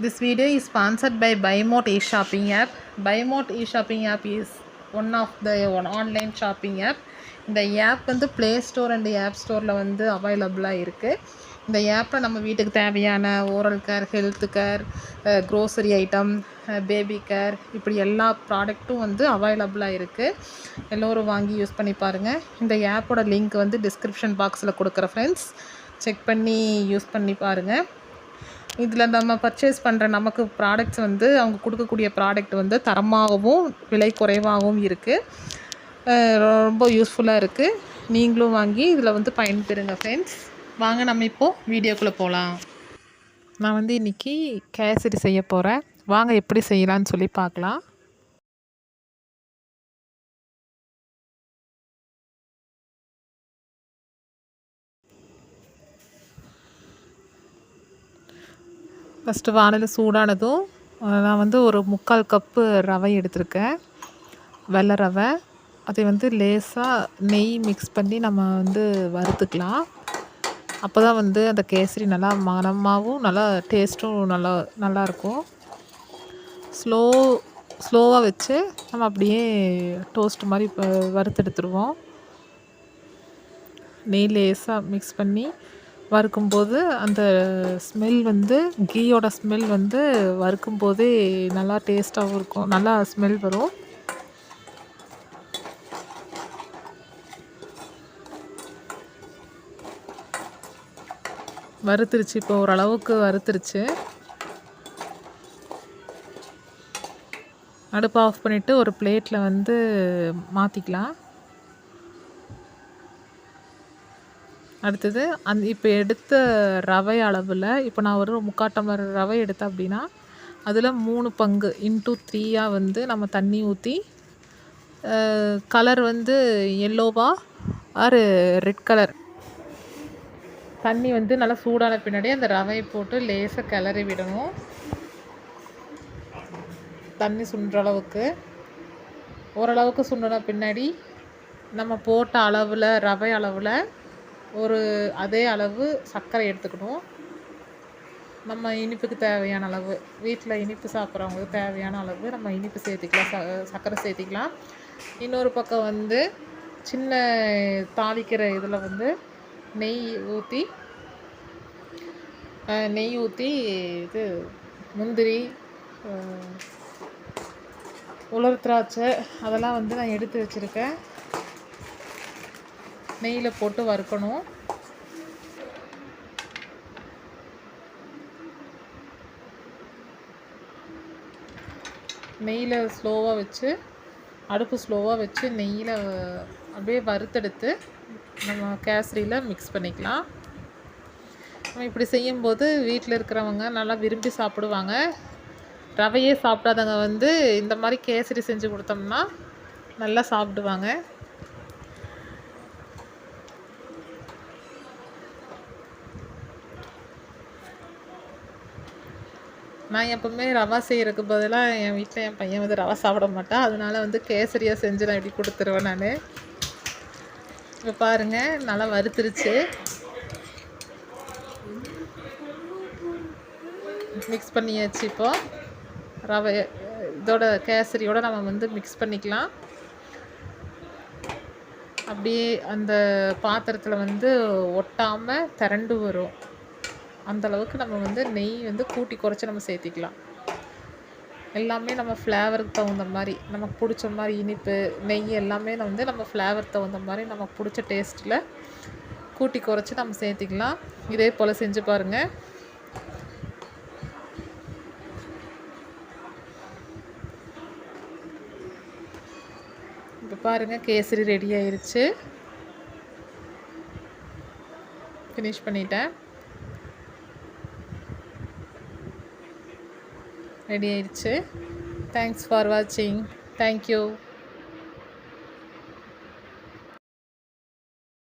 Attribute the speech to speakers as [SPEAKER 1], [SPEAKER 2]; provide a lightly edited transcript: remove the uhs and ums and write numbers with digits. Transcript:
[SPEAKER 1] This video is sponsored by BuyMote e-shopping app. BuyMote e-shopping app is one of the online shopping app. இந்த app வந்து play store and half ஸ்டோரில் வந்து அவைலபிளாக இருக்குது. இந்த ஆப்பில் நம்ம வீட்டுக்கு தேவையான oral care, health care, grocery item, baby care, இப்படி எல்லா ப்ராடக்ட்டும் வந்து அவைலபிளாக இருக்குது. எல்லோரும் வாங்கி யூஸ் பண்ணி பாருங்கள். இந்த ஆப்போட லிங்க் வந்து டிஸ்கிரிப்ஷன் பாக்ஸில் கொடுக்குற ஃப்ரெண்ட்ஸ், செக் பண்ணி யூஸ் பண்ணி பாருங்கள். இதில் நம்ம பர்ச்சேஸ் பண்ணுற நமக்கு ப்ராடக்ட்ஸ் வந்து அவங்க கொடுக்கக்கூடிய ப்ராடக்ட் வந்து தரமாகவும் விலை குறைவாகவும் இருக்குது. ரொம்ப யூஸ்ஃபுல்லாக இருக்குது. நீங்களும் வாங்கி இதில் வந்து பயன்பெறுங்க ஃப்ரெண்ட்ஸ். வாங்க நம்ம இப்போது வீடியோக்குள்ளே போகலாம். நான் வந்து இன்றைக்கி கேசரி செய்ய போகிறேன். வாங்க எப்படி செய்யலான்னு சொல்லி பார்க்கலாம். ஃபஸ்ட்டு வானல் சூடானதும் நான் வந்து ஒரு 3/4 கப்பு ரவை எடுத்திருக்கேன், வெள்ளை ரவை. அதை வந்து லேசாக நெய் மிக்ஸ் பண்ணி நம்ம வந்து வறுத்துக்கலாம். அப்போ தான் வந்து அந்த கேசரி நல்லா மணமாகவும் நல்லா டேஸ்ட்டும் நல்லாயிருக்கும். ஸ்லோவாக வச்சு நம்ம அப்படியே டோஸ்ட் மாதிரி வறுத்தெடுத்துருவோம். நெய் லேசாக மிக்ஸ் பண்ணி வறுக்கும்போது அந்த ஸ்மெல் வந்து கீயோட ஸ்மெல் வந்து வறுக்கும்போதே நல்லா டேஸ்ட்டாகவும் இருக்கும், நல்லா ஸ்மெல் வரும். வறுத்துருச்சு, இப்போ ஓரளவுக்கு வறுத்துருச்சு. அடுப்பு ஆஃப் பண்ணிவிட்டு ஒரு பிளேட்டில் வந்து மாற்றிக்கலாம். அடுத்தது இப்போ எடுத்த ரவை அளவில், இப்போ நான் ஒரு 3/4 டம்ளர் ரவை எடுத்தேன் அப்படின்னா அதில் 3 பங்கு இன்ட்டு 3 வந்து நம்ம தண்ணி ஊற்றி, கலர் வந்து எல்லோவா ஆர் ரெட் கலர் தண்ணி வந்து நல்லா சூடான பின்னாடி அந்த ரவையை போட்டு லேசாக கிளறி விடணும். தண்ணி சுண்டுற அளவுக்கு, ஓரளவுக்கு சுண்டின பின்னாடி நம்ம போட்ட அளவில் ரவை அளவில் ஒரு அதே அளவு சர்க்கரை எடுத்துக்கணும். நம்ம இனிப்புக்கு தேவையான அளவு, வீட்டில் இனிப்பு சாப்பிட்றவங்களுக்கு தேவையான அளவு நம்ம இனிப்பு சேர்த்திக்கலாம், சர்க்கரை சேர்த்திக்கலாம். இன்னொரு பக்கம் வந்து சின்ன தாளிக்கிற இதில் வந்து நெய் ஊற்றி இது முந்திரி, உலர் திராட்சை அதெல்லாம் வந்து நான் எடுத்து வச்சுருக்கேன். நெய்யில் போட்டு வறுக்கணும். நெய்யில் ஸ்லோவாக வச்சு, அடுப்பு ஸ்லோவாக வச்சு நெய்யில் அப்படியே வறுத்தெடுத்து நம்ம கேசரியில் மிக்ஸ் பண்ணிக்கலாம். நம்ம இப்படி செய்யும்போது வீட்டில் இருக்கிறவங்க நல்லா விரும்பி சாப்பிடுவாங்க. ரவையே சாப்பிடாதவங்க வந்து இந்த மாதிரி கேசரி செஞ்சு கொடுத்தோம்னா நல்லா சாப்பிடுவாங்க. நான் எப்போவுமே ரவா செய்கிறதுக்கு பதிலாக என் வீட்டில் என் பையன் வந்து ரவா சாப்பிட மாட்டான். அதனால வந்து கேசரியாக செஞ்சு நான் இப்படி கொடுத்துருவேன் நான். இப்போ பாருங்கள், நல்லா வறுத்துருச்சு. மிக்ஸ் பண்ணியாச்சு. இப்போது ரவை இதோட கேசரியோடு நம்ம வந்து மிக்ஸ் பண்ணிக்கலாம். அப்படியே அந்த பாத்திரத்தில் வந்து ஒட்டாமல் திரண்டு வரும். அந்தளவுக்கு நம்ம வந்து நெய் வந்து கூட்டி குறைச்சி நம்ம சேர்த்திக்கலாம். எல்லாமே நம்ம ஃப்ளேவருக்கு தகுந்த மாதிரி, நமக்கு பிடிச்ச மாதிரி இனிப்பு, நெய் எல்லாமே வந்து நம்ம ஃப்ளேவர் தகுந்த மாதிரி நமக்கு பிடிச்ச டேஸ்ட்டில் கூட்டி குறைச்சி நம்ம சேர்த்திக்கலாம். இதே போல் செஞ்சு பாருங்கள். இப்போ பாருங்கள், கேசரி ரெடி ஆயிடுச்சு. ஃபினிஷ் பண்ணிட்டேன். ரெடி ஆயிடுச்சு. தேங்க்ஸ் ஃபார் வாட்சிங். தேங்க்யூ.